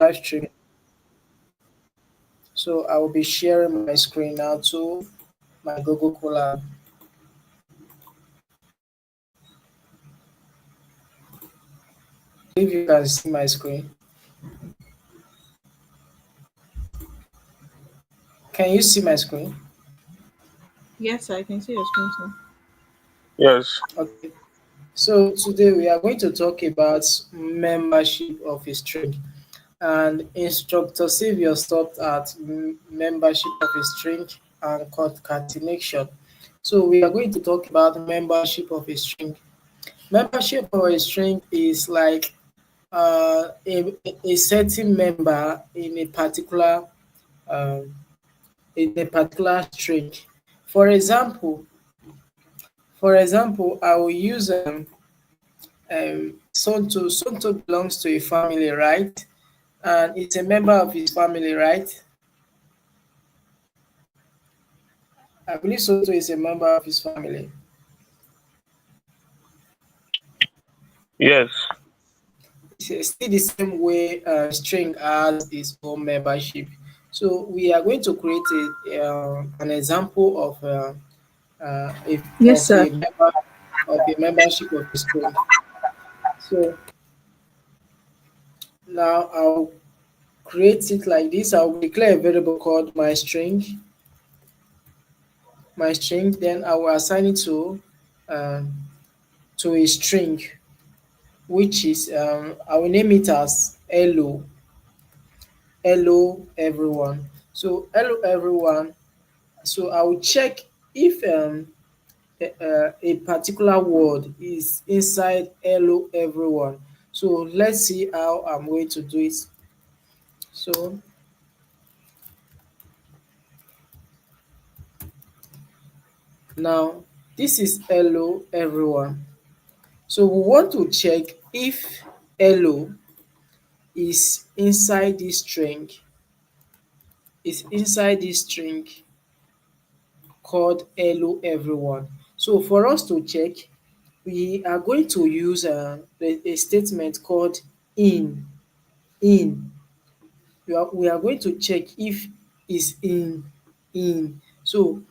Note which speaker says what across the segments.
Speaker 1: live stream. So I will be sharing my screen now to my Google Colab. If you can see my screen, can you see my screen?
Speaker 2: Yes, I can see your screen, sir.
Speaker 3: Yes.
Speaker 1: Okay. So today we are going to talk about membership of a string. And instructor Xavier stopped at membership of a string and concatenation. So we are going to talk about membership of a string. Membership of a string is like a certain member um, in a particular string. For example, I will use Sonto. Sonto belongs to a family, right? And it's a member of his family, right? I believe Sonto is a member of his family.
Speaker 3: Yes.
Speaker 1: It's still the same way string has its own membership. So we are going to create an example
Speaker 2: Yes,
Speaker 1: of
Speaker 2: sir.
Speaker 1: a membership of a string. So now I'll create it like this. I'll declare a variable called my string. Then I will assign it um, to a string, which is I will name it as hello everyone. So hello everyone. So I will check if a particular word is inside hello everyone. So let's see how I'm going to do it. So now this is hello everyone. So we want to check if hello is inside this string called hello everyone. So for us to check, we are going to use a statement called in. In. We are going to check if is in. So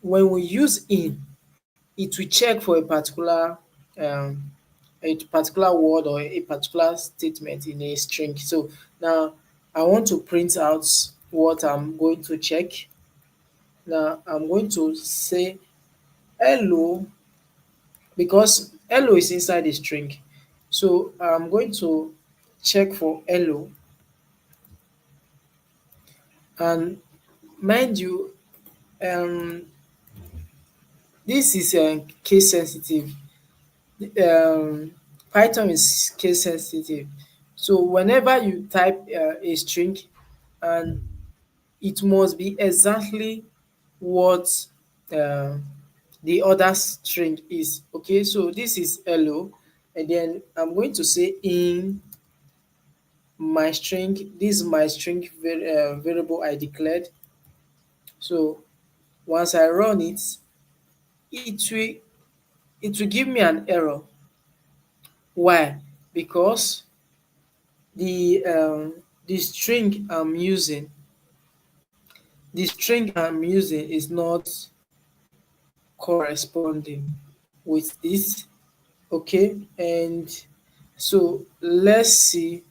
Speaker 1: when we use in, it will check for um, a particular word or a particular statement in a string. So now I want to print out what I'm going to check. Now I'm going to say hello because hello is inside the string. So I'm going to check for hello, and mind you, um, this is case sensitive. Python is case sensitive. So whenever you type a string, and it must be exactly what uh, the other string is. Okay, so this is hello, and then I'm going to say in my string. This is my string variable I declared. So once I run it, it will give me an error. Why? Because the string I'm using is not corresponding with this. Okay, and so let's see.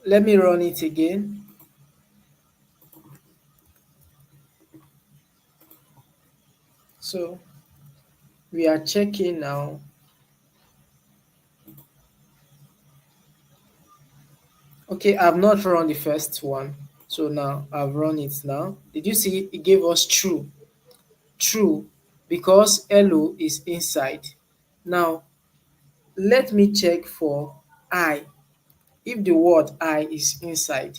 Speaker 1: Let me run it again. So we are checking now. Okay, I've not run the first one. So now I've run it now. Did you see it gave us true? True, because hello is inside. Now let me check for I, if the word I is inside.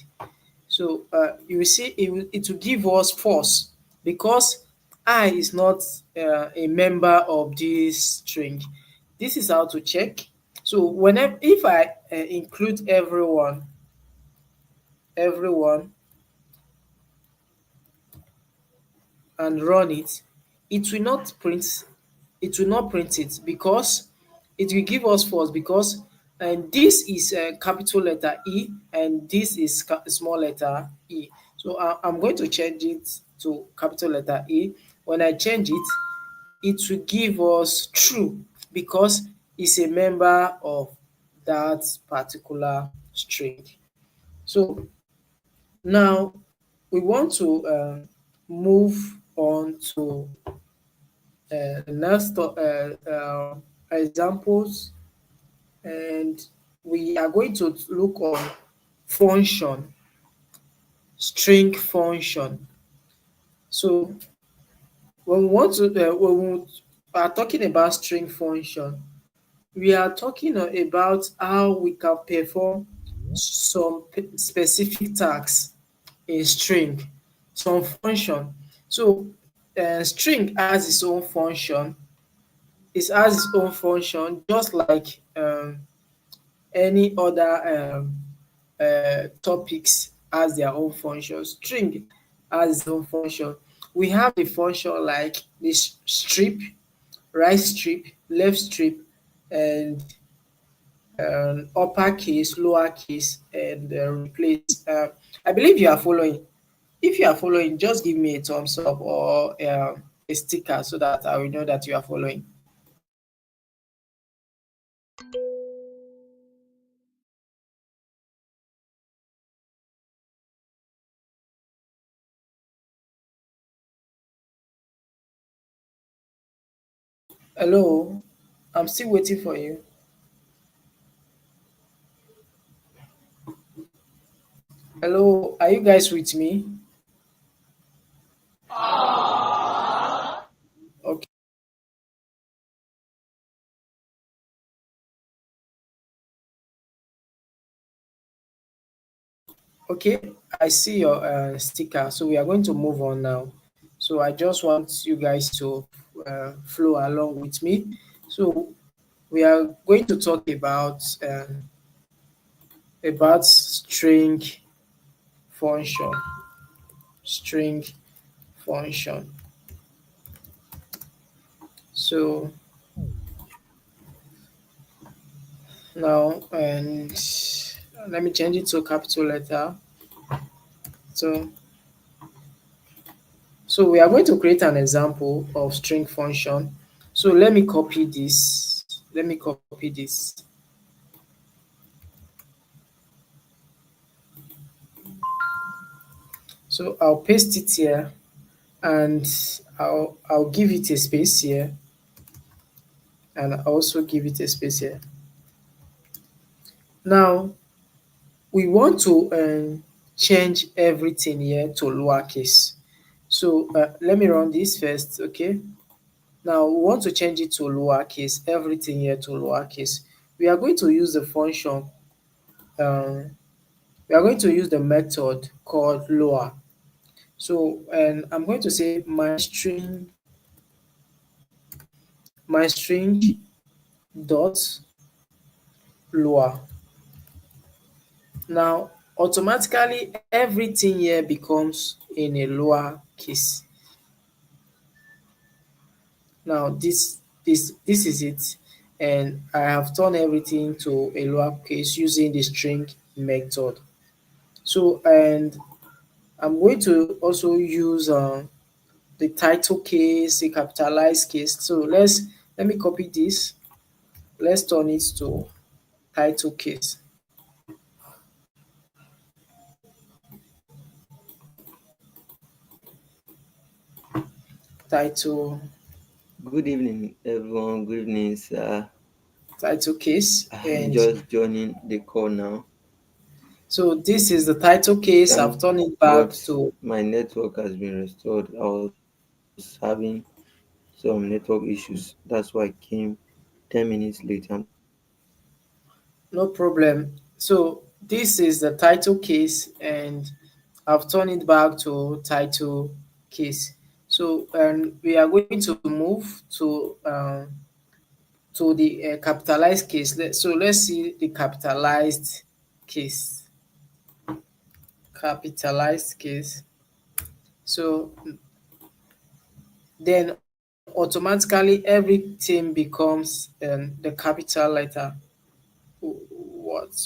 Speaker 1: So you will see it will give us false because I is not a member of this string. This is how to check. So whenever if I include everyone and run it, it will not print it because it will give us false because and this is a capital letter E, and this is small letter e. So I'm going to change it to capital letter E. When I change it, it will give us true because it's a member of that particular string. So now we want to move on to the next examples, and we are going to look on function, string function. So when we are talking about string function, we are talking about how we can perform some specific tasks in string, some function. So string has its own function. It has its own function, just like any other topics has their own function. String has its own function. We have a function like this: strip, right strip, left strip, and uppercase, lowercase, and replace. I believe you are following. If you are following, just give me a thumbs up or a sticker so that I will know that you are following. Hello, I'm still waiting for you. Hello, are you guys with me? Okay, okay, I see your sticker. So we are going to move on now. So I just want you guys to flow along with me. So we are going to talk about string function. String function. So now, and let me change it to capital letter. So so we are going to create an example of string function. So let me copy this. Let me copy this. So I'll paste it here, and I'll give it a space here, and I'll also give it a space here. Now we want to change everything here to lowercase. So let me run this first, okay? Now we want to change it to lowercase, everything here to lowercase. We are going to use the function, um, we are going to use the method called lower. So, and I'm going to say my string dot lower. Now, automatically everything here becomes in a lower case. Now, this is it, and I have turned everything to a lower case using the string method. So, and I'm going to also use the title case, the capitalized case. So let me copy this. Let's turn it to title case. Title
Speaker 4: Good evening, everyone. Good evening, sir.
Speaker 1: title case.
Speaker 4: I'm
Speaker 1: And
Speaker 4: just joining the call now.
Speaker 1: so this is the title case. I've
Speaker 4: Thank
Speaker 1: turned it back
Speaker 4: God
Speaker 1: to
Speaker 4: my network has been restored. I was having some network issues. That's why I came 10 minutes late. I'm so sorry.
Speaker 1: no problem. So this is the title case, and I've turned it back to title case. So we are going to move to the capitalized case. So let's see the capitalized case. Capitalized case. So then automatically everything becomes the capital letter.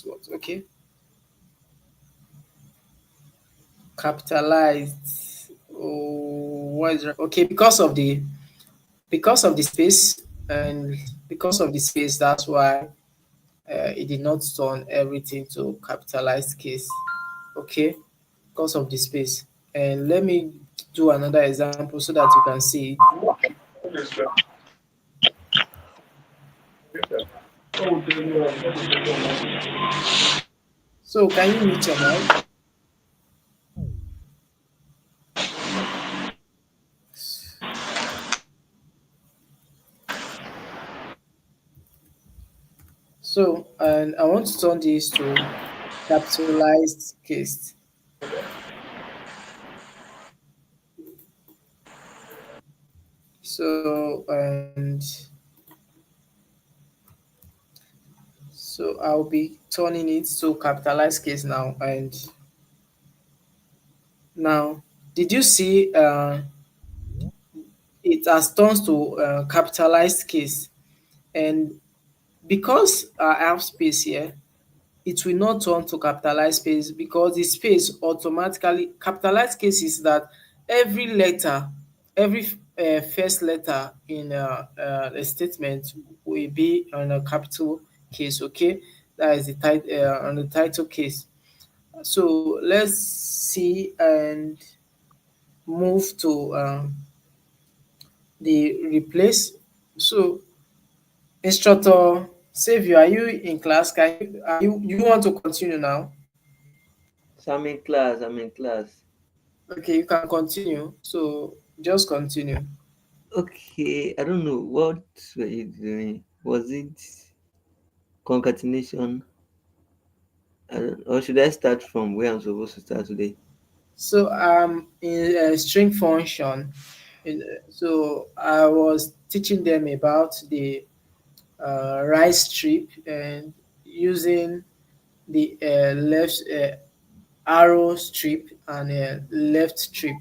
Speaker 1: what? Okay, capitalized. Oh, what is okay? Because of the space, and because of the space, that's why it did not turn everything to capitalized case. Okay, because of the space. And let me do another example so that you can see it. So can you mute your mic? So, and I want to turn this to capitalized case. So, I'll be turning it to capitalized case now. And now, did you see it has turned to capitalized case? And because I have space here, it will not turn to capitalized space because the space automatically capitalized case is that every letter, every first letter in a statement will be on a capital case. Okay, that is the on the title case. So let's see and move to the replace. So instructor Savio, are you in class? Can you are you want to continue now?
Speaker 4: So I'm in class. I'm in class.
Speaker 1: Okay, you can continue. So just continue.
Speaker 4: Okay, I don't know what were you doing. Was it concatenation? Or should I start from where I'm supposed to start today?
Speaker 1: So in a string function, so I was teaching them about the right strip and using the left arrow strip and left strip.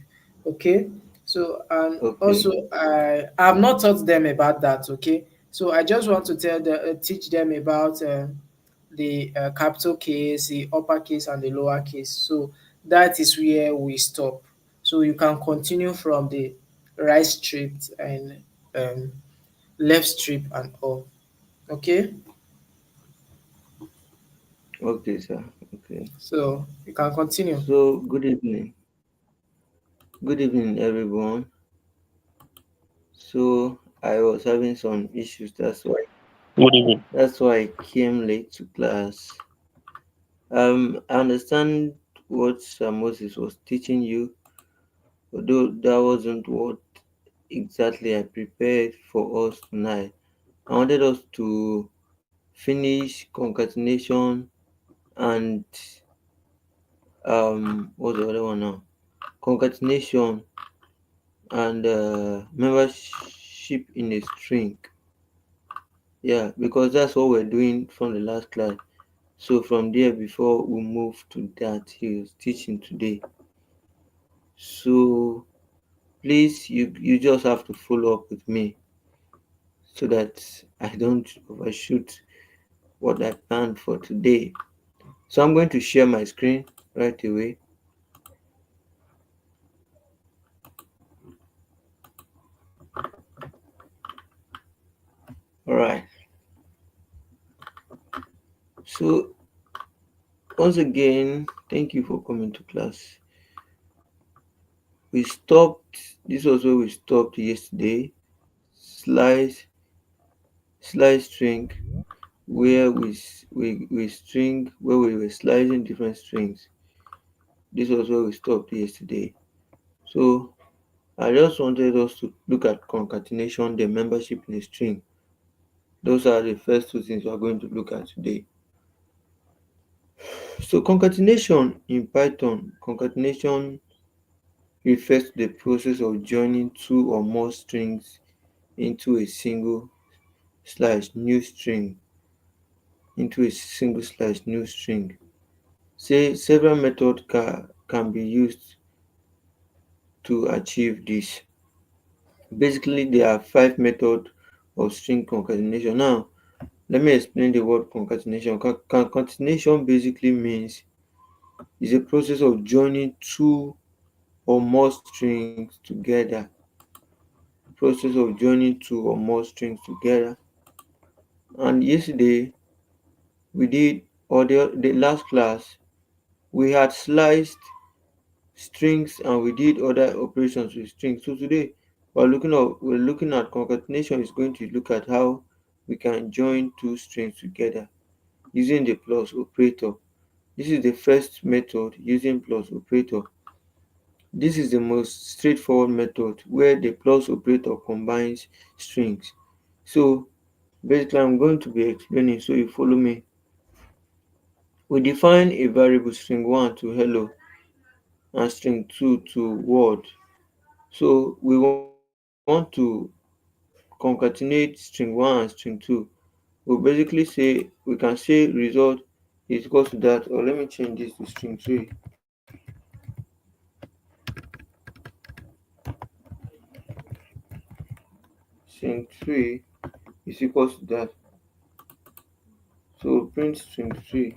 Speaker 1: Okay, so and
Speaker 4: Okay,
Speaker 1: also I have not taught them about that. Okay, so I just want to teach them about the capital case, the uppercase, and the lower case. So that is where we stop. So you can continue from the right strip and um, left strip and all. Okay,
Speaker 4: okay, sir. Okay.
Speaker 1: so you can continue.
Speaker 4: So good evening. Good evening, everyone. So I was having some issues.
Speaker 3: Good evening.
Speaker 4: That's why I came late to class. I understand what Sir Moses was teaching you, although that wasn't what exactly I prepared for us tonight. I wanted us to finish concatenation and what's the other one now? Concatenation and membership in a string. Yeah, because that's what we're doing from the last class. So from there, before we move to that, he was teaching today. So please, you just have to follow up with me so that I don't overshoot what I planned for today. So I'm going to share my screen right away. All right. So once again, thank you for coming to class. We stopped. This was where we stopped yesterday. Slice slice string where we string where we were slicing different strings. This was where we stopped yesterday. So I just wanted us to look at concatenation, the membership in a string. Those are the first two things we are going to look at today. So concatenation in Python, concatenation refers to the process of joining two or more strings into a single slash new string Say several methods can be used to achieve this. Basically, there are five methods of string concatenation. Now, Let me explain the word concatenation. Concatenation basically means is a process of joining two or more strings together. Process of joining two or more strings together. And yesterday we did, or the last class, we had sliced strings and we did other operations with strings. So today we're looking at concatenation is going to look at how we can join two strings together using the plus operator. This is the first method using plus operator. This is the most straightforward method where the plus operator combines strings. So basically I'm going to be explaining, so you follow me. We define a variable string 1 to hello and string 2 to word. So we want to concatenate string 1 and string 2. We'll basically say, we can say result is equal to that, or let me change this to string 3. String 3 is equal to that. So we'll print string 3.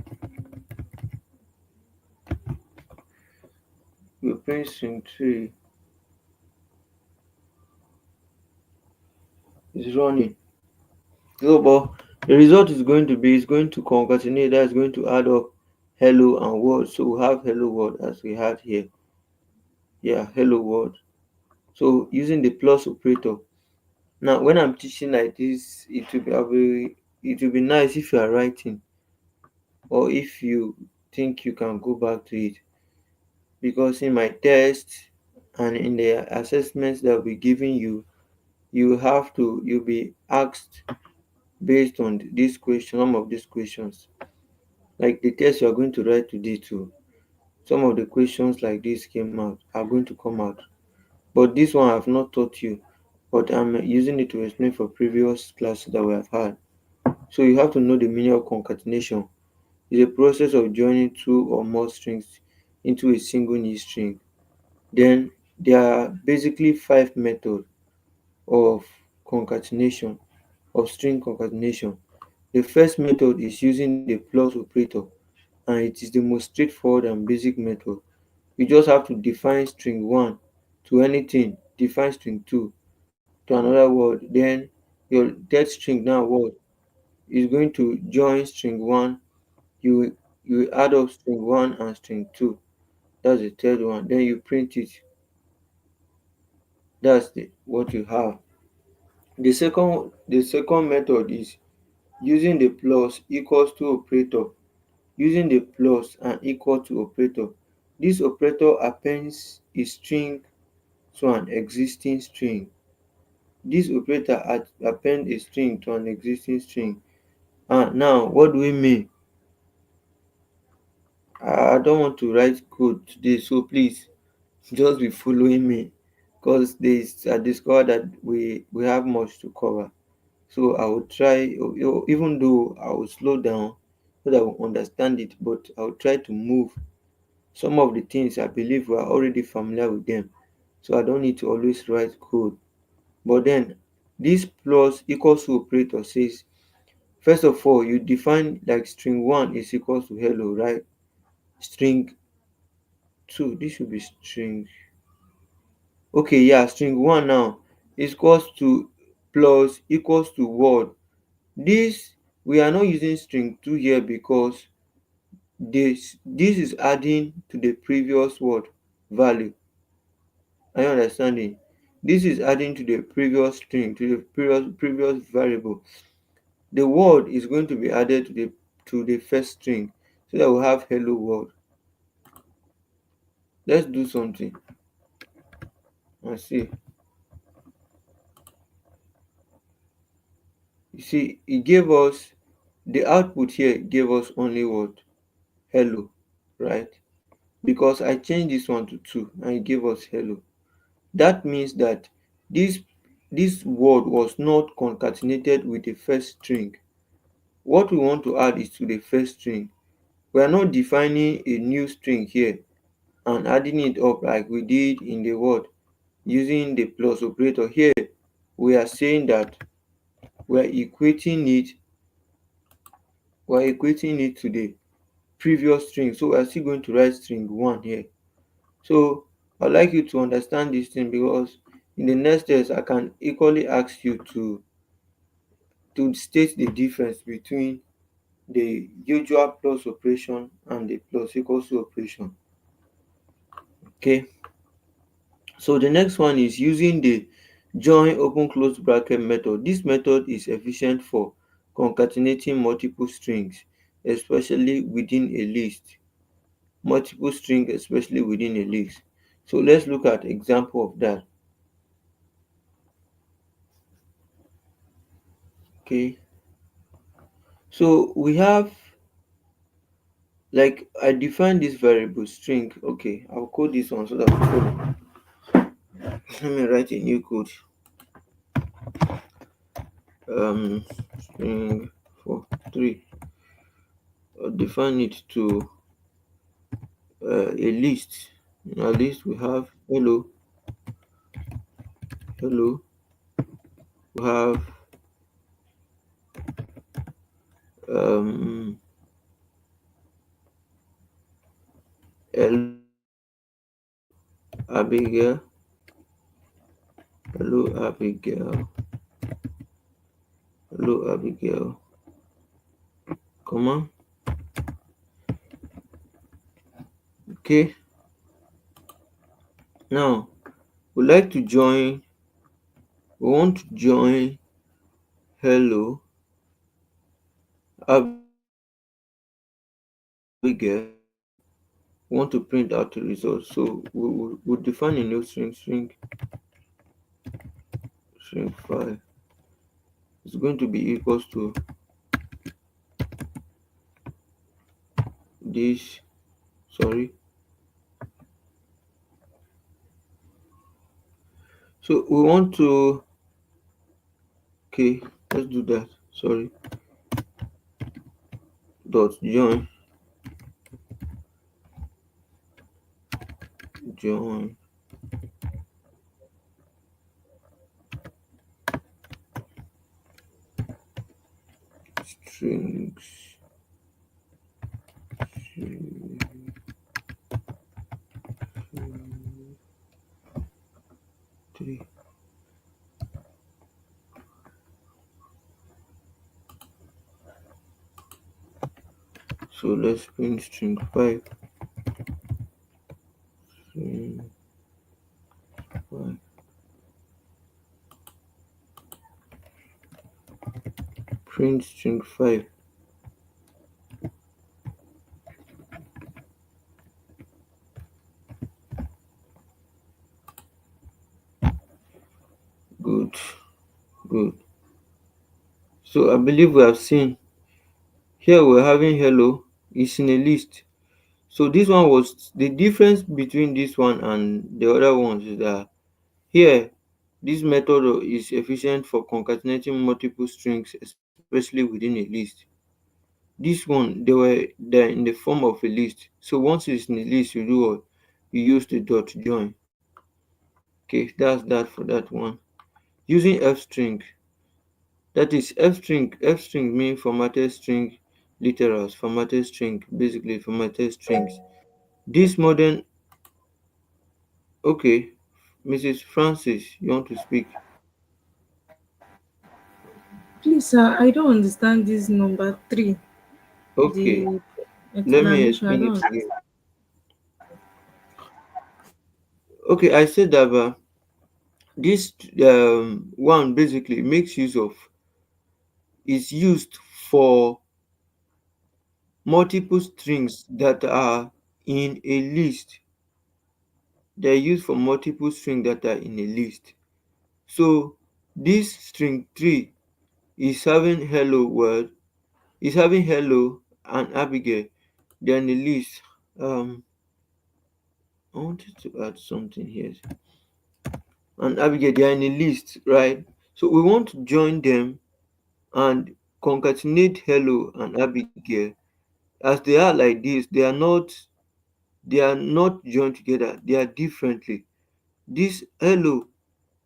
Speaker 4: We'll print string 3 is running. So, but the result is going to concatenate, that's going to add up hello and word. So we have hello world as we had here. Yeah, hello world. So using the plus operator. Now when I'm teaching like this, it will be nice if you are writing, or if you think you can go back to it, because in my test and in the assessments that will be giving you, you'll be asked based on this question, some of these questions. Like the test you are going to write today too. Some of the questions like this came out are going to come out. But this one I have not taught you, but I'm using it to explain for previous classes that we have had. So you have to know the meaning of concatenation. It's a process of joining two or more strings into a single new string. Then there are basically five methods of concatenation, of string concatenation. The first method is using the plus operator, and it is the most straightforward and basic method. You just have to define string 1 to anything, define string 2 to another word, then your that string now word is going to join string 1. You add up string 1 and string 2. That's the third one. Then you print it. That's what you have. The second method is using the plus equals to operator. Using the plus and equal to operator. This operator appends a string to an existing string. This operator append a string to an existing string. Now what do we mean? I don't want to write code today, so please just be following me, because I discovered that we have much to cover. So I will try, even though I will slow down so that I will understand it, but I will try to move some of the things I believe we are already familiar with them. So I don't need to always write code. But then this plus equals to operator says, first of all, you define like string 1 is equals to hello, right? String 2, this should be string. Okay, yeah, string 1 now is equals to plus equals to word. This, we are not using string 2 here because this is adding to the previous word value. Are you understanding? This is adding to the previous string, to the previous variable. The word is going to be added to the first string, so that we have hello world. Let's do something and see. You see, it gave us the output here, gave us only what? Hello, right? Because I changed this one to 2 and it gave us hello. That means that this this word was not concatenated with the first string. What we want to add is to the first string. We are not defining a new string here and adding it up like we did in the word using the plus operator. Here we are saying that we are equating it we're equating it to the previous string. So we're still going to write string 1 here. So I'd like you to understand this thing, because in the next test I can equally ask you to state the difference between the usual plus operation and the plus equals to operation. Okay. So the next one is using the join open close bracket method. This method is efficient for concatenating multiple strings, especially within a list. Multiple string, especially within a list. So let's look at example of that. Okay. So we have, like, I define this variable string. Okay, I'll code this one so that we follow. Let me write a new code. String for 3. I'll define it to a list. In our list we have hello, hello. We have um hello Abigail, hello Abigail, hello Abigail, comma. Okay. Now we like to join, we want to join hello Abigail. We want to print out the result. So we'll define a new string 5 is going to be equals to this, sorry. So we want to, okay, let's do that. Sorry. Dot join strings 3. So let's print string 5. String 5. Print string 5. Good, good. So I believe we have seen here we're having hello is in a list. So this one was the difference between this one and the other ones is that here this method is efficient for concatenating multiple strings, especially within a list. This one they're in the form of a list. So once it's in a list, you do what? You use the dot join. Okay, that's that for that one. Using f string, that is f string mean formatted string literals, formatted string, basically formatted strings. This modern, okay, Mrs. Francis, you want to speak?
Speaker 2: Please, sir, I don't understand this number three.
Speaker 4: Okay,
Speaker 2: The
Speaker 4: let me
Speaker 2: explanation, I
Speaker 4: explain
Speaker 2: don't
Speaker 4: it
Speaker 2: understand.
Speaker 4: again. Okay, I said that this one basically makes use of, is used for multiple strings that are in a list. They're used for multiple strings that are in a list. So this string 3 is having hello world, is having hello and Abigail. They're in a list. I wanted to add something here. And Abigail, they are in a list, right? So we want to join them and concatenate hello and Abigail. As they are like this, they are not joined together, they are differently. This hello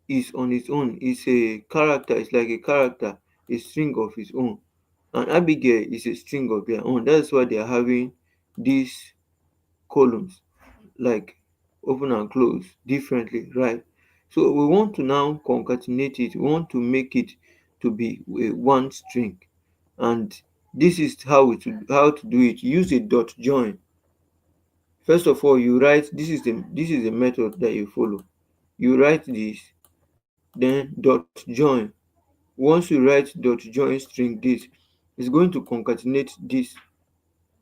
Speaker 4: is on its own, it's a character, it's like a character, a string of its own. and Abigail is a string of their own. That's why they are having these columns, like open and close differently, right? So we want to now concatenate it. We want to make it to be a one string, and this is how to do it. Use a dot join. First of all, you write, this is the method that you follow. You write this, then dot join. Once you write dot join string this, it's going to concatenate this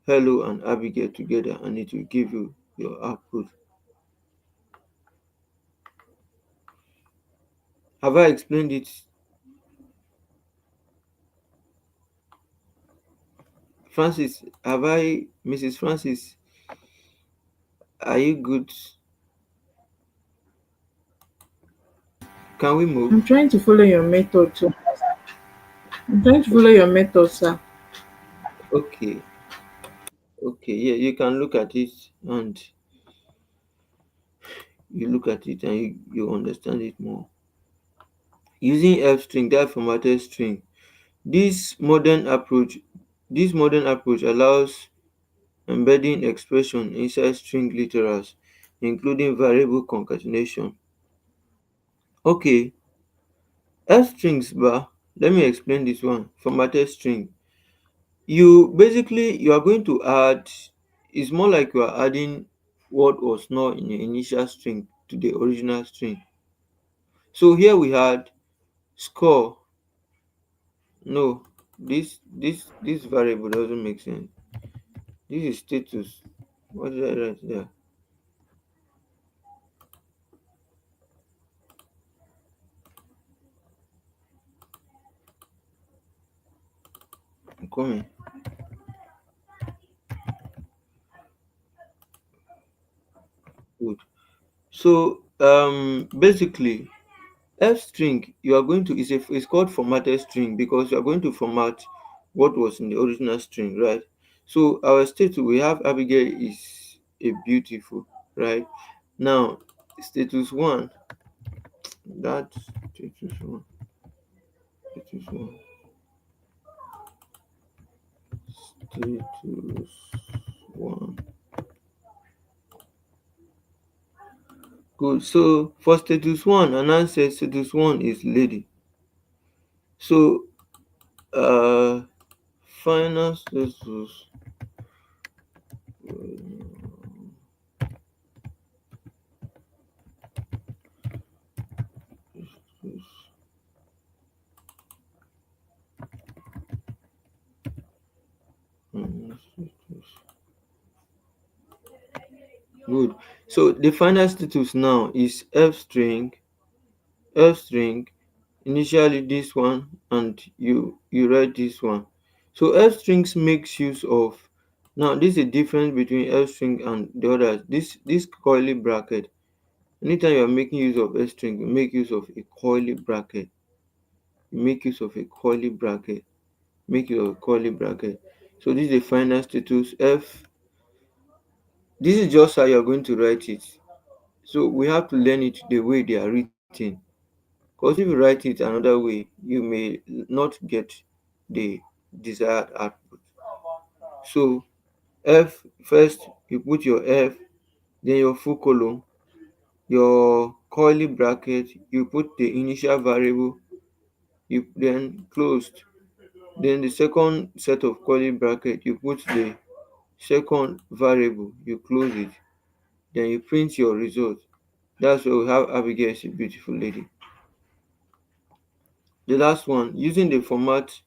Speaker 4: hello and Abigail together, and it will give you your output. Have I explained it? Francis, have I, Mrs. Francis, are you good? Can we move?
Speaker 2: I'm trying to follow your method too. I'm trying to follow your method, sir.
Speaker 4: Okay, okay, yeah, you can look at it, and you look at it and you understand it more. Using F string, that formatted string. This modern approach, this modern approach allows embedding expression inside string literals, including variable concatenation. Okay, F strings bar. Let me explain this one. Formatted string. You are going to add, it's more like you are adding what was not in the initial string to the original string. So here we had score. No, this variable doesn't make sense. This is status. What did I write there? I'm coming. Good. So basically F string, you are going to, it's called formatted string because you are going to format what was in the original string, right? So our status, we have Abigail is a beautiful, right? Now status one, that status status one. Good. So for status one, an answer status one is lady. So final status. Good. So the final status now is F string, initially this one, and you write this one. So F strings makes use of, now this is the difference between F string and the others. This curly bracket. Anytime you are making use of F string, you make use of a curly bracket. You make use of a curly bracket. Make use of a curly bracket. So this is the final status F. This is just how you are going to write it. So we have to learn it the way they are written. Because if you write it another way, you may not get the desired output. So F first, you put your F, then your full colon, your curly bracket, you put the initial variable, you then closed. Then the second set of curly bracket, you put the second variable, you close it, then you print your result. That's where we have Abigail is a beautiful lady. The last one, using the format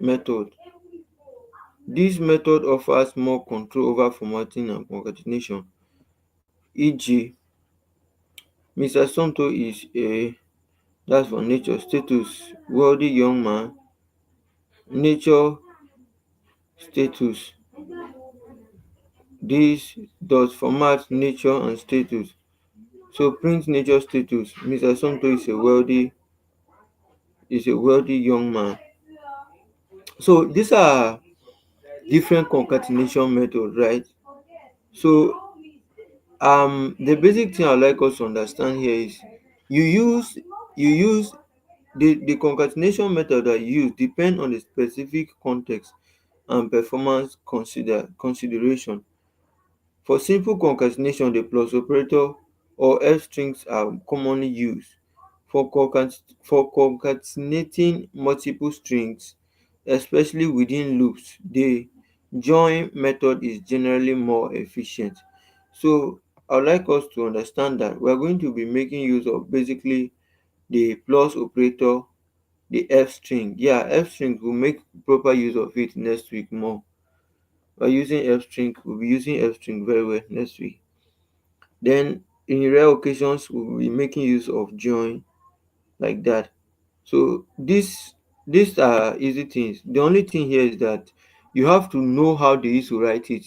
Speaker 4: method. This method offers more control over formatting and concatenation. E.g., Mr. Somto is a, that's for nature status, wealthy young man, nature status. This does format nature and status. So print nature status. Mr. Somto is a wealthy young man. So these are different concatenation methods, right? So the basic thing I'd like us to understand here is you use you use The concatenation method I use depend on the specific context and performance consideration. For simple concatenation, the plus operator or F strings are commonly used. For concatenating multiple strings, especially within loops, the join method is generally more efficient. So I would like us to understand that we are going to be making use of basically the plus operator, the F string. Yeah, F string, will make proper use of it next week more. We're using F string, we'll be using F string very well next week. Then in rare occasions, we'll be making use of join like that. So these are easy things. The only thing here is that you have to know how they used to write it.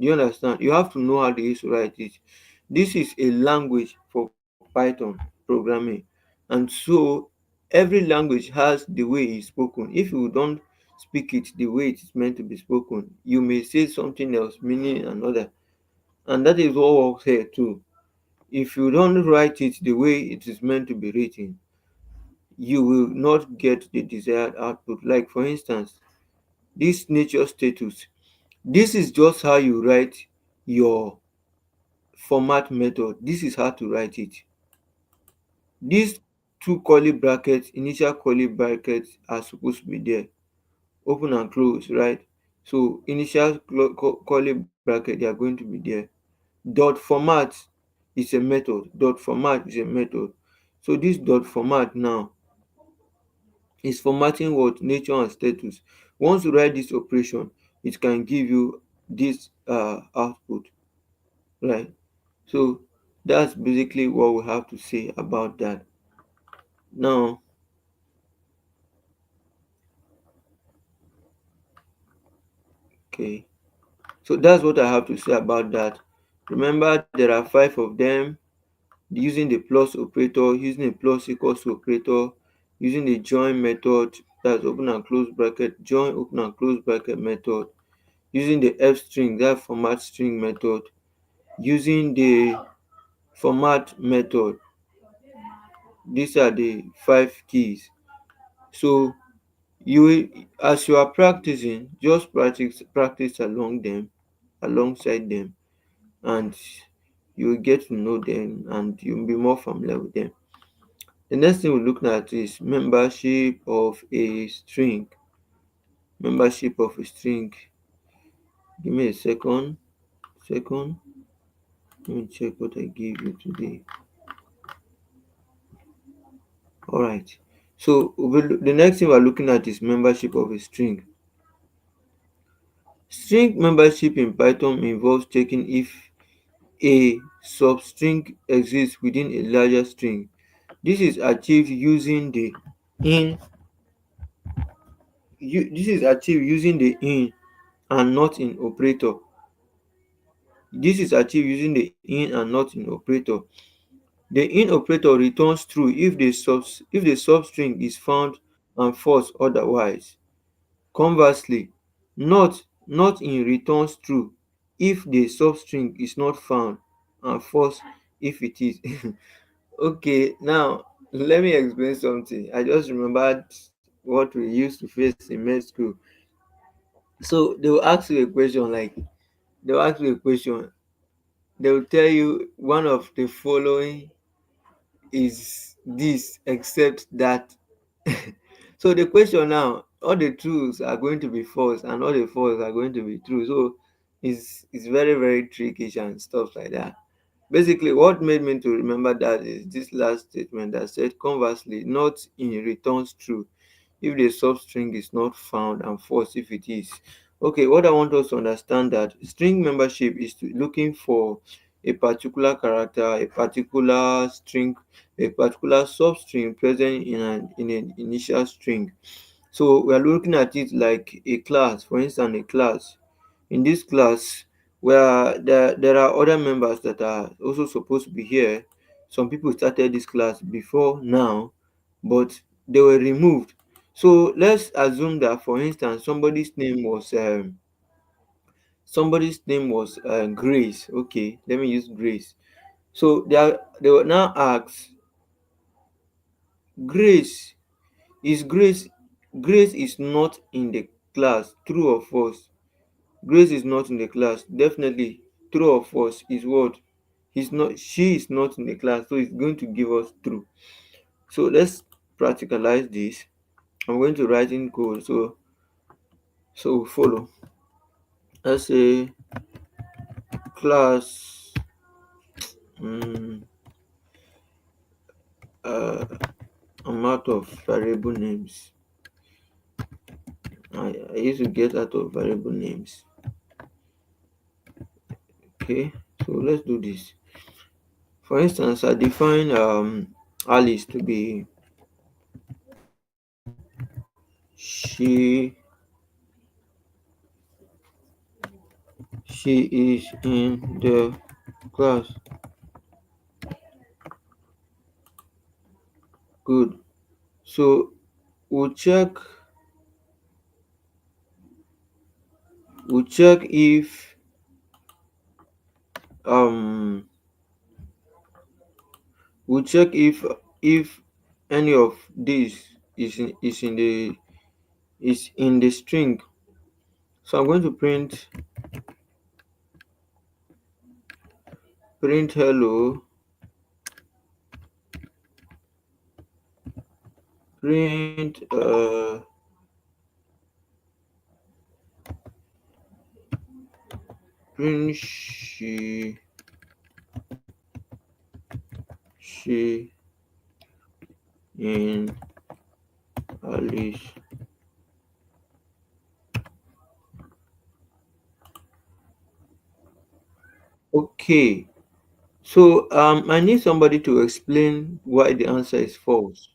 Speaker 4: Do you understand? You have to know how they used to write it. This is a language for Python programming. And so every language has the way it's spoken. If you don't speak it the way it is meant to be spoken, you may say something else, meaning another. And that is what works here too. If you don't write it the way it is meant to be written, you will not get the desired output. Like for instance, this nature status. This is just how you write your format method. This is how to write it. These two curly brackets, initial curly brackets are supposed to be there, open and close, right? So initial curly bracket, they are going to be there. Dot format is a method. Dot format is a method. So this dot format now is formatting what? Nature and status. Once you write this operation, it can give you this output, right? So that's basically what we have to say about that. Now, okay. So that's what I have to say about that. Remember, there are five of them. Using the plus operator, using the plus equals to operator, using the join method, that's open and close bracket, join open and close bracket method, using the F string, that format string method, using the format method. These are the five keys. So as you are practicing, just practice alongside them, and you will get to know them and you'll be more familiar with them. The next thing we're looking at is membership of a string. Membership of a string. Give me a second. Second. Let me check what I gave you today. All right. So the next thing we're looking at is membership of a string. String membership in Python involves checking if a substring exists within a larger string. This is achieved using the in. This is achieved using the in and not in operator. This is achieved using the in and not in operator. The in operator returns true if the substring is found and false otherwise. Conversely, not in returns true if the substring is not found and false if it is. Okay, now let me explain something. I just remembered what we used to face in med school. So they will ask you a question like, they will ask you a question. They will tell you one of the following is this except that. So the question now, all the truths are going to be false and all the false are going to be true. So it's very, very tricky and stuff like that. Basically, what made me to remember that is this last statement that said conversely, not in returns true if the substring is not found and false if it is. Okay, what I want us to understand that string membership is looking for a particular character, a particular string, a particular substring present in an initial string. So we are looking at it like a class, for instance, a class. In this class, where there are other members that are also supposed to be here. Some people started this class before now, but they were removed. So let's assume that, for instance, somebody's name was Grace. Okay, let me use Grace. So they were now asked Grace Grace. Grace is not in the class. True or false? Grace is not in the class. Definitely true or false is what? He's not She is not in the class, so it's going to give us true. So let's practicalize this. I'm going to write in code. So follow. Let's say class um, uh, amount of variable names. I used to get out of variable names. Okay, so let's do this. For instance, I define Alice to be she she is in the class. Good. So we'll check we'll check um if any of this is in the string. So I'm going to print hello, print print she in Alice. Okay. So I need somebody to explain why the answer is false.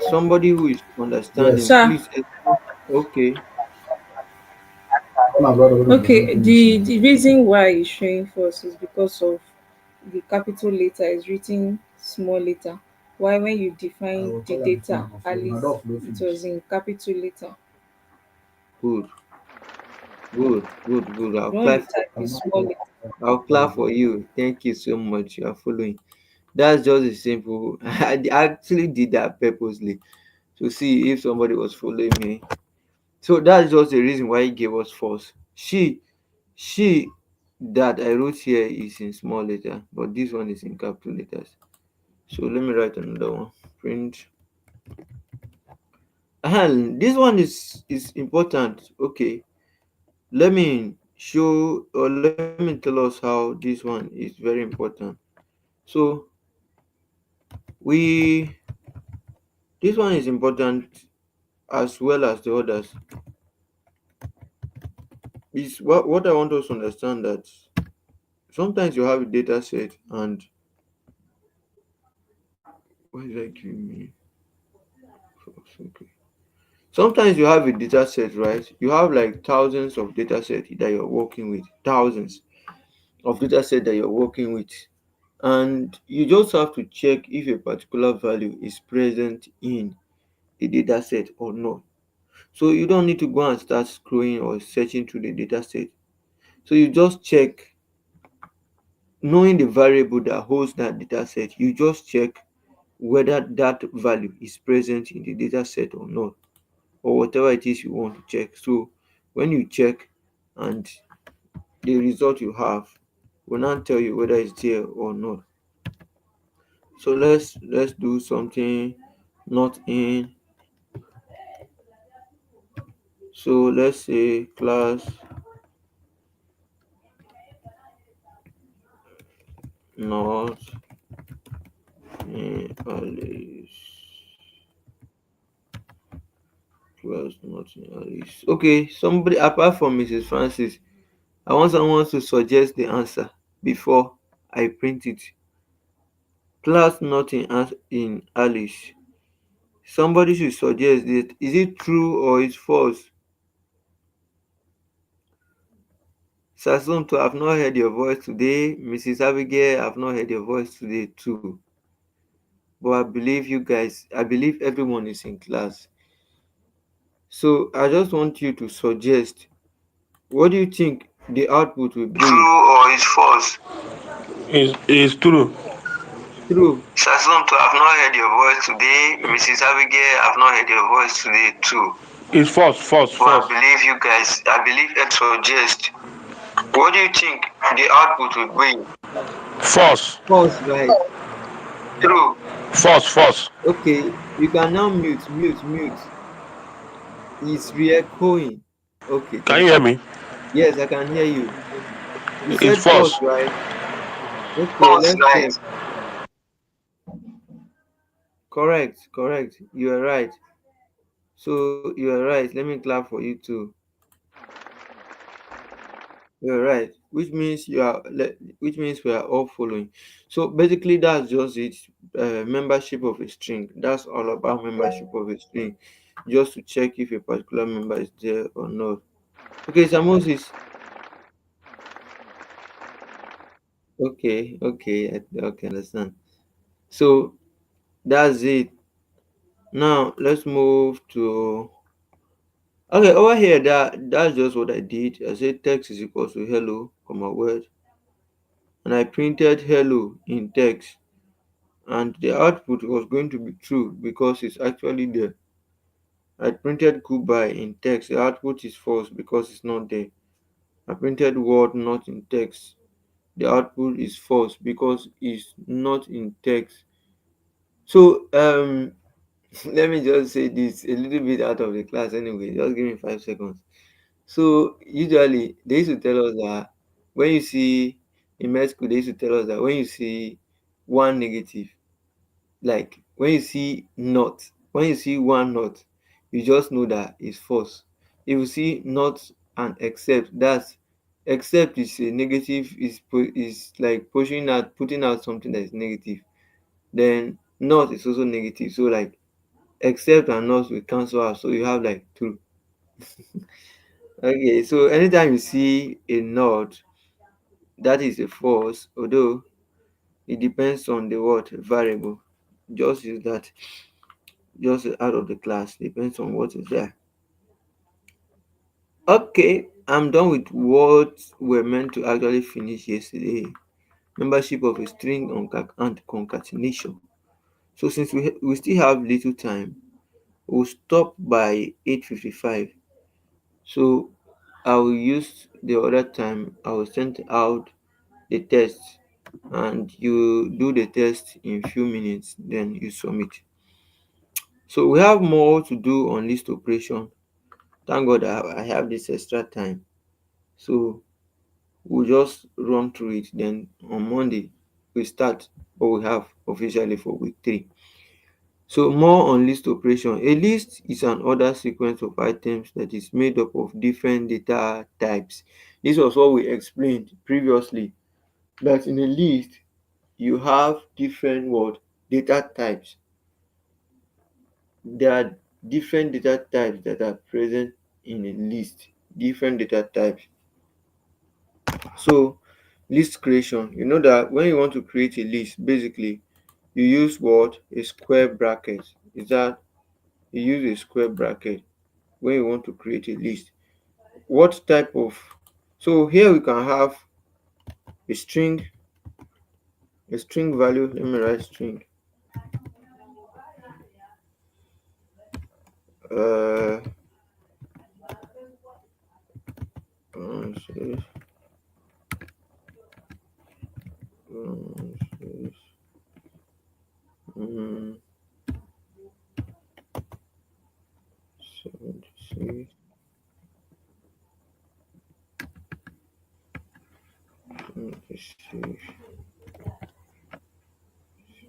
Speaker 4: Somebody who is understanding,
Speaker 5: Yes.
Speaker 2: Sir,
Speaker 4: please explain. Okay,
Speaker 2: okay, the reason why it's showing false is because of the capital letter is written small letter. Why when you define the data Alice, it was in capital letter.
Speaker 4: good, good.
Speaker 2: The one you type is small letter.
Speaker 4: I'll clap for you. Thank you so much. You are following. That's just a simple. I actually did that purposely to see if somebody was following me. So that's just the reason why he gave us false. She that I wrote here is in small letter, but this one is in capital letters. So let me write another one. Print. This one is important. Okay, let me show or let me tell us how this one is very important. So we this one is important as well as the others. Is what I want us to understand that sometimes you have a data set and what is that giving me? Okay. Sometimes you have a data set, right? You have like thousands of data set that you're working with, thousands of data set that you're working with, and you just have to check if a particular value is present in the data set or not. So you don't need to go and start scrolling or searching through the data set. So you just check, knowing the variable that holds that data set, you just check whether that value is present in the data set or not, or whatever it is you want to check. So when you check and the result you have will not tell you whether it's there or not. So let's do something not in. So let's say class not in Alice. Class not in Alice. Okay, somebody apart from Mrs. Francis, I want someone to suggest the answer before I print it. Class not in Alice. Somebody should suggest it. Is it true or is false? Sasumto, I've not heard your voice today. Mrs. Abigail, I've not heard your voice today too. But I believe everyone is in class. So I just want you to suggest, what do you think the output will be?
Speaker 3: True or is false? Is true.
Speaker 4: True. Sasonto, I've not heard your voice today. Mrs. Abigail, I've not heard your voice today too.
Speaker 3: It's false, false,
Speaker 4: But I
Speaker 3: false.
Speaker 4: believe you guys, I believe X or jest. What do you think the output would be?
Speaker 3: False.
Speaker 4: False, right? True.
Speaker 3: False, false.
Speaker 4: Okay, you can now mute. It's re-echoing. Okay,
Speaker 3: Can you
Speaker 4: thank
Speaker 3: hear
Speaker 4: you.
Speaker 3: me?
Speaker 4: Yes, I can hear you. You
Speaker 3: It's
Speaker 4: said false,
Speaker 3: false.
Speaker 4: right? Okay,
Speaker 3: False,
Speaker 4: let's
Speaker 3: right?
Speaker 4: check. Correct. You are right. So you are right. Let me clap for you too. You're right, which means we are all following. So basically, that's just it. Membership of a string. That's all about membership of a string, just to check if a particular member is there or not. Okay, so Moses. Okay, understand. So that's it. Now let's move to. Okay, over here, that's just what I did. I said text is equal to hello, comma word, and I printed hello in text, and the output was going to be true because it's actually there. I printed goodbye in text. The output is false because it's not there. I printed word not in text. The output is false because it's not in text. So let me just say this a little bit out of the class anyway. Just give me 5 seconds. So usually they used to tell us that when you see in med school, they used to tell us that when you see one negative, like when you see one not, you just know that it's false. If you see not and except, that's except is a negative, is like putting out something that is negative. Then not is also negative. So like except and not will cancel out. So you have like true. Okay, so anytime you see a not, that is a false, although it depends on the word variable. Just use that, just out of the class, depends on what is there. Okay, I'm done with what we're meant to actually finish yesterday. Membership of a string and concatenation. So since we still have little time, we'll stop by 8:55. So I will use the other time. I will send out the test, and you do the test in few minutes, then you submit. So we have more to do on list operation. Thank God I have this extra time. So we'll just run through it. Then on Monday, we start what we have officially for week 3. So more on list operation. A list is an order sequence of items that is made up of different data types. This was what we explained previously, that in a list you have different data types. There are different data types that are present in a list. Different data types. So list creation, you know that when you want to create a list, basically you use what? A square bracket. Is that you use a square bracket when you want to create a list. What type of, so here we can have a string, a string value. Let me write string. Uh, uh, um, 76, 76,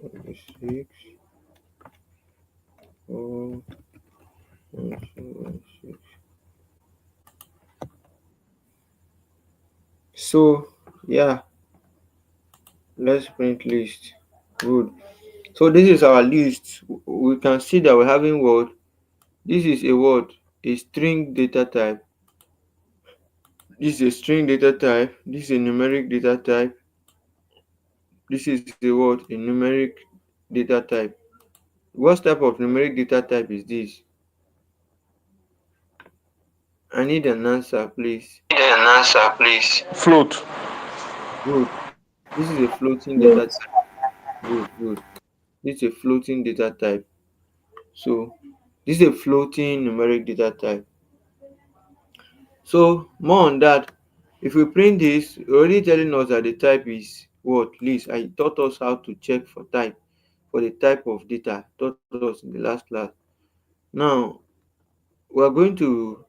Speaker 4: 76, oh, 176. So yeah, let's print list. Good. So this is our list. We can see that we're having word. This is a word, a string data type. This is a string data type. This is a numeric data type. This is a word, a numeric data type. What type of numeric data type is this? I need an answer, please.
Speaker 3: Need an answer, please. Float.
Speaker 4: Good. This is a floating data
Speaker 2: Float.
Speaker 4: type. Good, good. This is a floating data type. So this is a floating numeric data type. So more on that. If we print this, already telling us that the type is what? List. I taught us how to check for type, for the type of data. Taught us in the last class. Now we are going to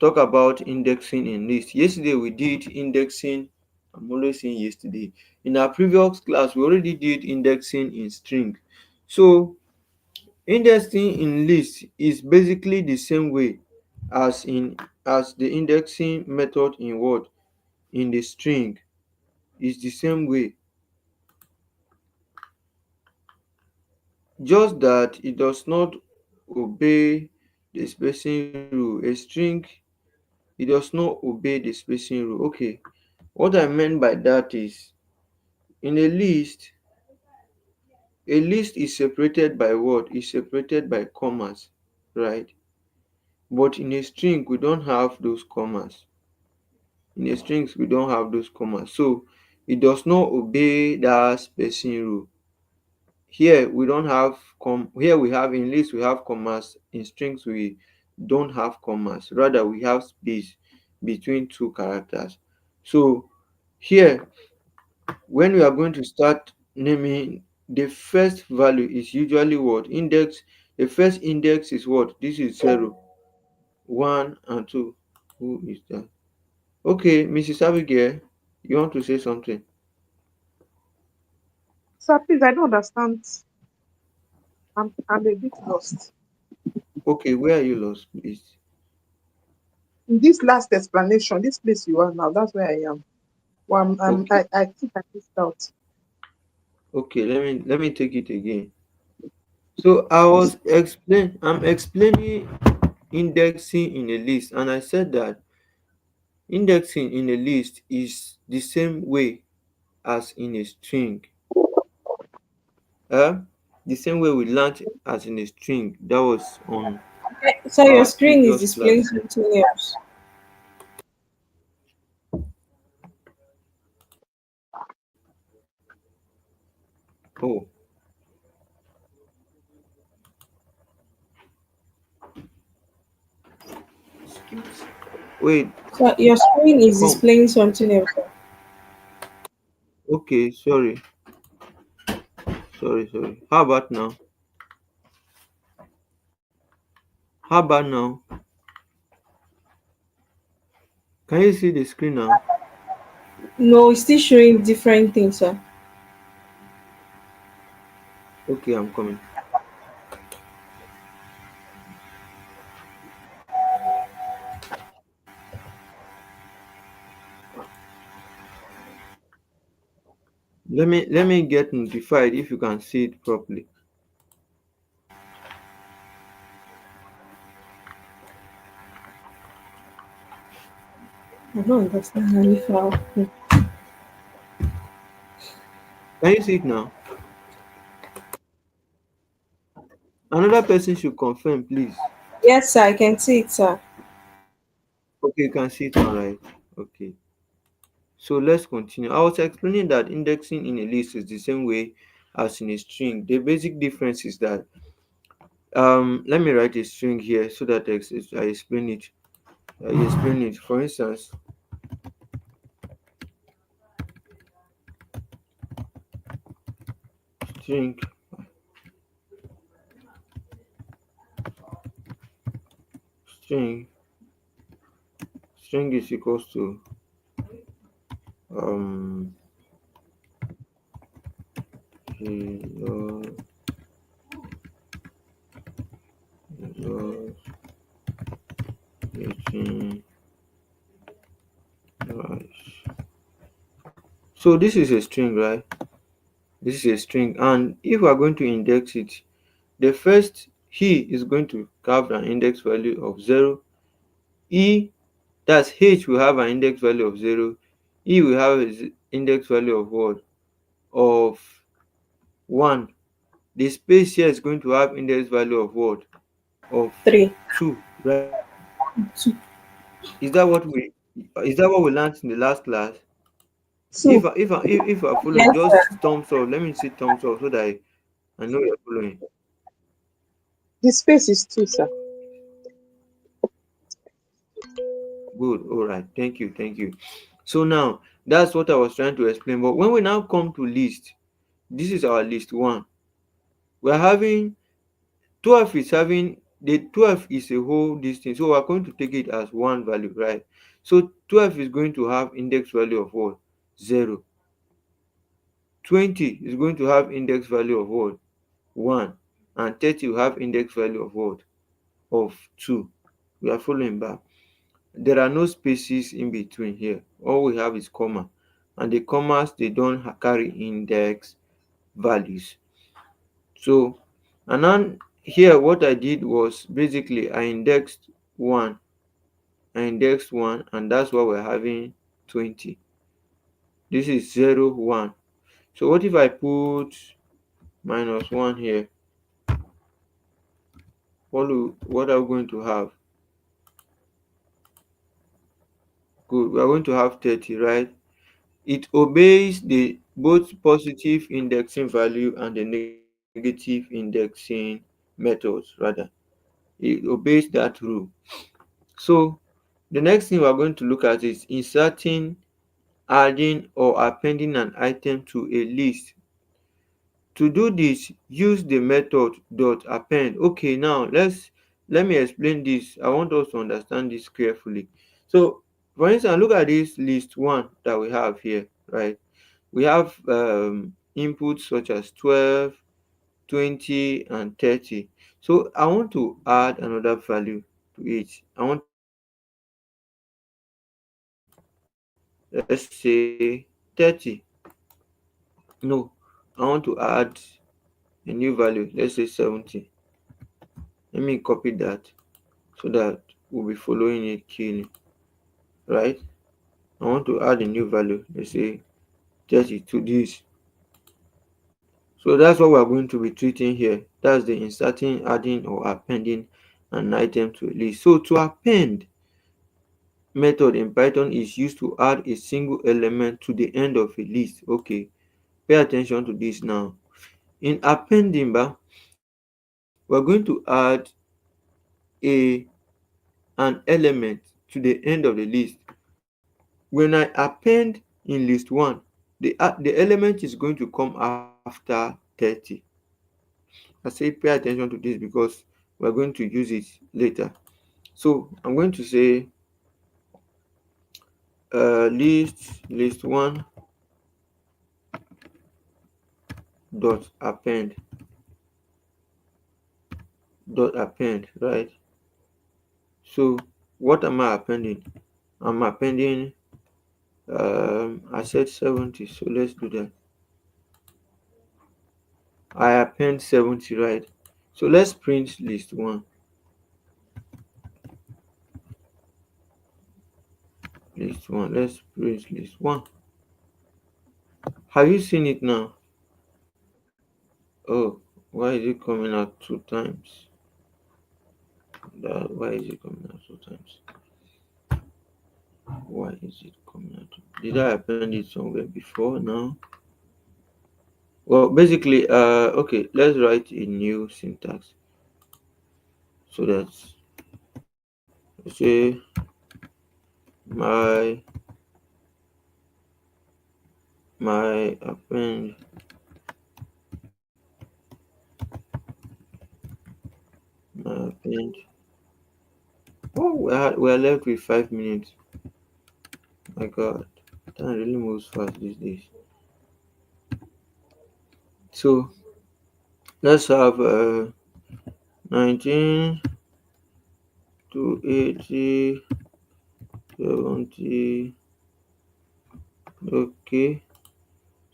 Speaker 4: talk about indexing in list. Yesterday we did indexing. I'm always saying yesterday. In our previous class, we already did indexing in string. So indexing in list is basically the same way as the indexing method in what? In the string. Is the same way, just that it does not obey the spacing rule. A string, it does not obey the spacing rule. Okay, what I meant by that is, in a list is separated by what? Is separated by commas, right? But in a string we don't have those commas. In a strings we don't have those commas, so it does not obey that spacing rule. Here we don't have here we have, in list we have commas, in strings we don't have commas, rather we have space between two characters. So here, when we are going to start naming, the first value is usually what? Index. The first index is what? This is 0, 1 and 2. Who is that? Okay, Mrs. Abigail, you want to say something?
Speaker 5: Sir, please, I don't understand. I'm a bit lost.
Speaker 4: Okay, where are you lost, please?
Speaker 5: In this last explanation, this place you are now, that's where I am. Well,
Speaker 4: Okay,
Speaker 5: I think I missed out.
Speaker 4: okay, let me take it again. So I'm explaining indexing in a list, and I said that indexing in a list is the same way as in a string. uh the same way we learned as in a string. That was on
Speaker 2: So your
Speaker 4: our
Speaker 2: screen is
Speaker 4: previous
Speaker 2: displaying
Speaker 4: class.
Speaker 2: something else.
Speaker 4: Oh, wait,
Speaker 2: So your screen is
Speaker 4: come.
Speaker 2: displaying something else.
Speaker 4: Okay, sorry. How about now? How about now? Can you see the screen now?
Speaker 2: No, it's still showing different things, sir.
Speaker 4: Okay, I'm coming. Let me get notified if you can see it properly.
Speaker 2: I don't understand how you file.
Speaker 4: Can you see it now? Another person should confirm, please.
Speaker 2: Yes, sir, I can see it, sir.
Speaker 4: Okay, you can see it now, right? Okay. So let's continue. I was explaining that indexing in a list is the same way as in a string. The basic difference is that let me write a string here so that I explain it. I explain it. For instance, string string string is equals to um hello, hello, greeting, right. So this is a string, right? This is a string, and if we are going to index it, the first he is going to have an index value of 0. E, that's h, will have an index value of 0. E will have an index value of what? Of 1. The space here is going to have index value of what? Of
Speaker 2: Three.
Speaker 4: 2, right?
Speaker 2: Two.
Speaker 4: Is that what we learned in the last class?
Speaker 5: Two.
Speaker 4: If you are following,
Speaker 2: Yes, sir.
Speaker 4: just thumbs up. Let me see thumbs up so that I know you're following.
Speaker 5: The space is two, sir.
Speaker 4: Good. All right. Thank you. Thank you. So now that's what I was trying to explain. But when we now come to list, this is our list one. We're having 12 is having the 12 is a whole distance. So we're going to take it as one value, right? So 12 is going to have index value of what? 0. 20 is going to have index value of what? 1. And 30 will have index value of what? Of 2. We are following back. There are no spaces in between here. All we have is comma. And the commas, they don't carry index values. So, and then here what I did was basically one. I indexed 1, and that's why we're having 20. This is 0, 1. So what if I put minus 1 here? What are we going to have? Good. We are going to have 30, right? It obeys the both positive indexing value and the negative indexing methods, rather. It obeys that rule. So the next thing we're going to look at is inserting, adding, or appending an item to a list. To do this, use the method dot append. Okay, now let me explain this. I want us to understand this carefully. So for instance, look at this list one that we have here, right? We have inputs such as 12, 20, and 30. So I want to add another value to it. I want to add, let's say 30. No, I want to add a new value, let's say 70. Let me copy that so that we'll be following it keenly, right? I want to add a new value, let's say 30 to this. So that's what we're going to be treating here. That's the inserting, adding, or appending an item to a list. So to append method in Python is used to add a single element to the end of a list. Okay, pay attention to this now. In appending, we're going to add a an element to the end of the list. When I append in list 1, the element is going to come after 30. I say pay attention to this because we're going to use it later. So I'm going to say list1 dot append, right? So what am I appending? I'm appending I said 70, so let's do that. I append 70, right? So let's print list 1. List 1. Let's print list 1. Have you seen it now? Oh, why is it coming out two times? Why is it coming out two times? Why is it coming out? Did I append it somewhere before now? Well, basically, okay, let's write a new syntax so that say my append my append. Oh, we are left with 5 minutes. My God, time really moves fast these days. So let's have 19 to 80, 70. Okay.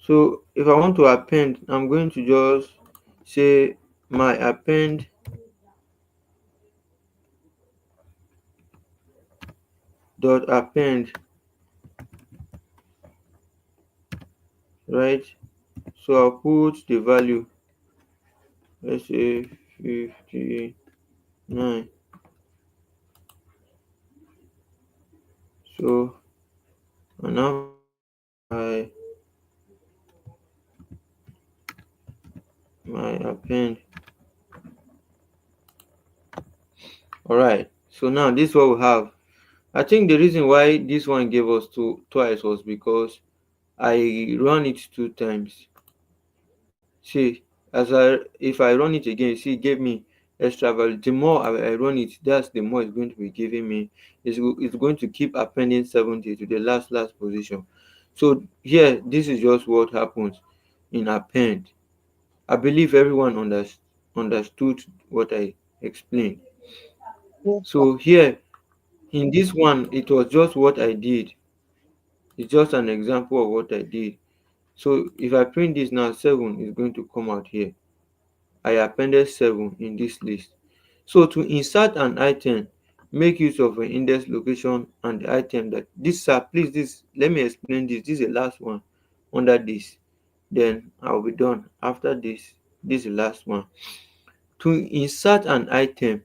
Speaker 4: So if I want to append, I'm going to just say my append dot append, right? So I'll put the value, let's say 59. So I now put my append. All right. So now this is what we have. I think the reason why this one gave us twice was because I run it 2 times. See, if I run it again, see, it gave me extra value. The more I run it, that's the more it's going to be giving me. It's going to keep appending 70 to the last position. So here, this is just what happens in append. I believe everyone understood what I explained.
Speaker 5: Yes, sir.
Speaker 4: So here in this one, it was just what I did. It's just an example of what I did. So if I print this now, 7 is going to come out here. I appended 7 in this list. So to insert an item, make use of an index location and the item that this, sir, please, this, let me explain this. This is the last one under this. Then I'll be done. After this is the last one. To insert an item,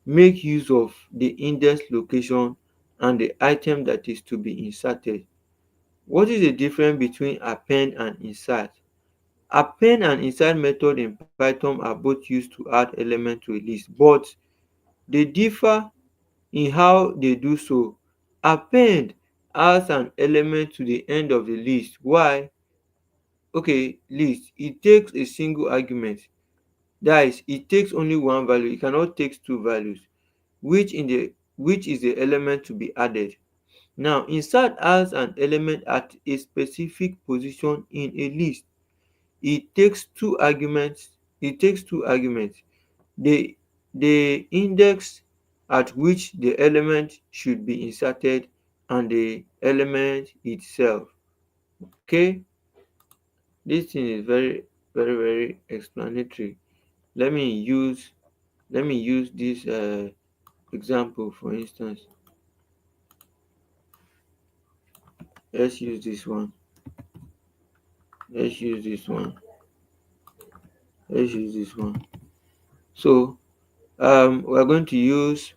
Speaker 4: make use of the index location and the item that is to be inserted. What is the difference between append and insert? Append and insert method in Python are both used to add elements to a list, but they differ in how they do so. Append adds an element to the end of the list. Why? Okay, list. It takes a single argument. That is, it takes only one value. It cannot take two values, which is the element to be added. Now, insert adds an element at a specific position in a list. It takes two arguments. It takes two arguments. The the index at which the element should be inserted and the element itself. Okay, this thing is very explanatory. Let me use this example. For instance, let's use this one. Let's use this one. Let's use this one. So we're going to use,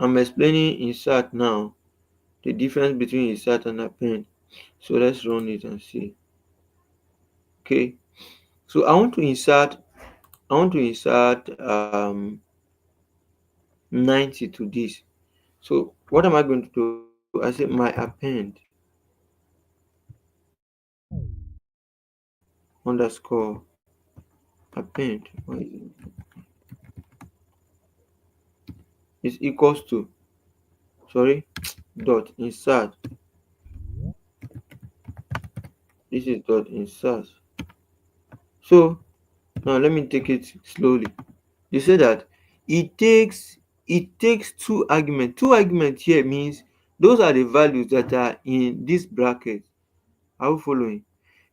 Speaker 4: I'm explaining insert now, the difference between insert and append. So let's run it and see. Okay, so I want to insert 90 to this. So what am I going to do? I say my append underscore append is equals to, sorry, dot insert. This is dot insert. So now let me take it slowly. They say that it takes two arguments. Two arguments here means those are the values that are in this bracket. Are you following?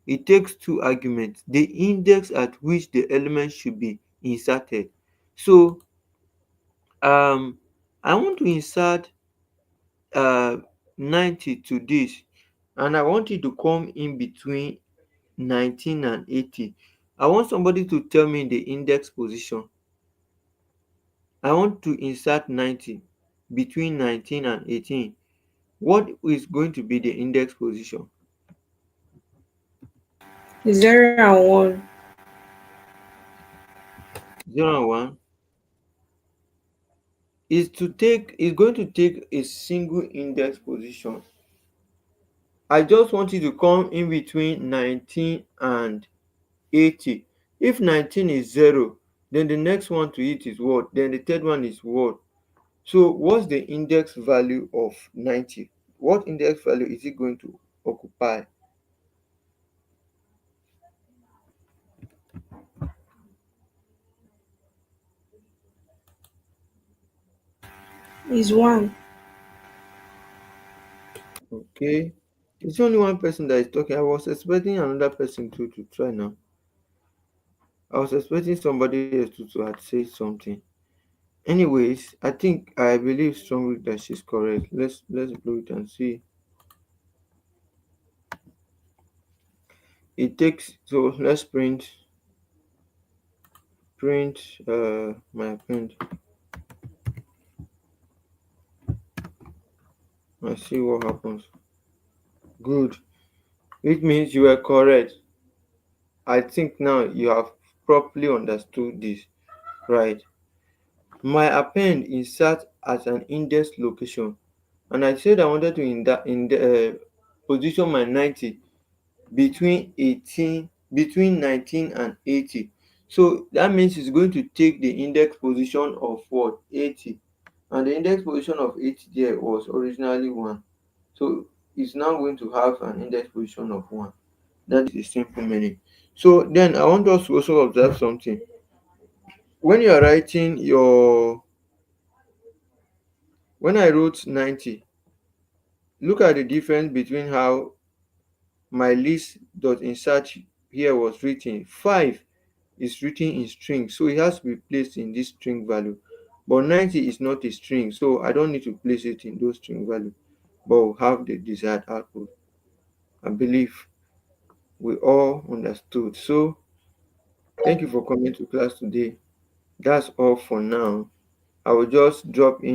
Speaker 4: It takes two arguments, the index at which the element should be inserted. So I want to insert uh 90 to this, and I want it to come in between 19 and 80. I want somebody to tell me the index position. I want to insert 90 between 19 and 18. What is going to be the index position?
Speaker 2: 0 and 1.
Speaker 4: 0 and 1 is going to take a single index position. I just want you to come in between 19 and 80. If 19 is 0, then the next one to it is what? Then the third one is what? So what's the index value of 90? What index value is it going to occupy?
Speaker 2: Is 1.
Speaker 4: Okay. It's only one person that is talking. I was expecting another person to try now. I was expecting somebody else to have said something. Anyways, I believe strongly that she's correct. Let's blow it and see. It takes, so let's print my append and see what happens. Good. Which means you were correct. I think now you have properly understood this, right? My append insert as an index location, and I said I wanted to position my 90 between 19 and 80. So that means it's going to take the index position of what? 80. And the index position of 80 there was originally 1. So it's now going to have an index position of 1. That is the simple meaning. So then I want us to also observe something. When you are writing your, when I wrote 90, look at the difference between how my list dot insert here was written. 5 is written in string, so it has to be placed in this string value. But 90 is not a string, so I don't need to place it in those string value, but we'll have the desired output. I believe we all understood. So thank you for coming to class today. That's all for now. I will just drop in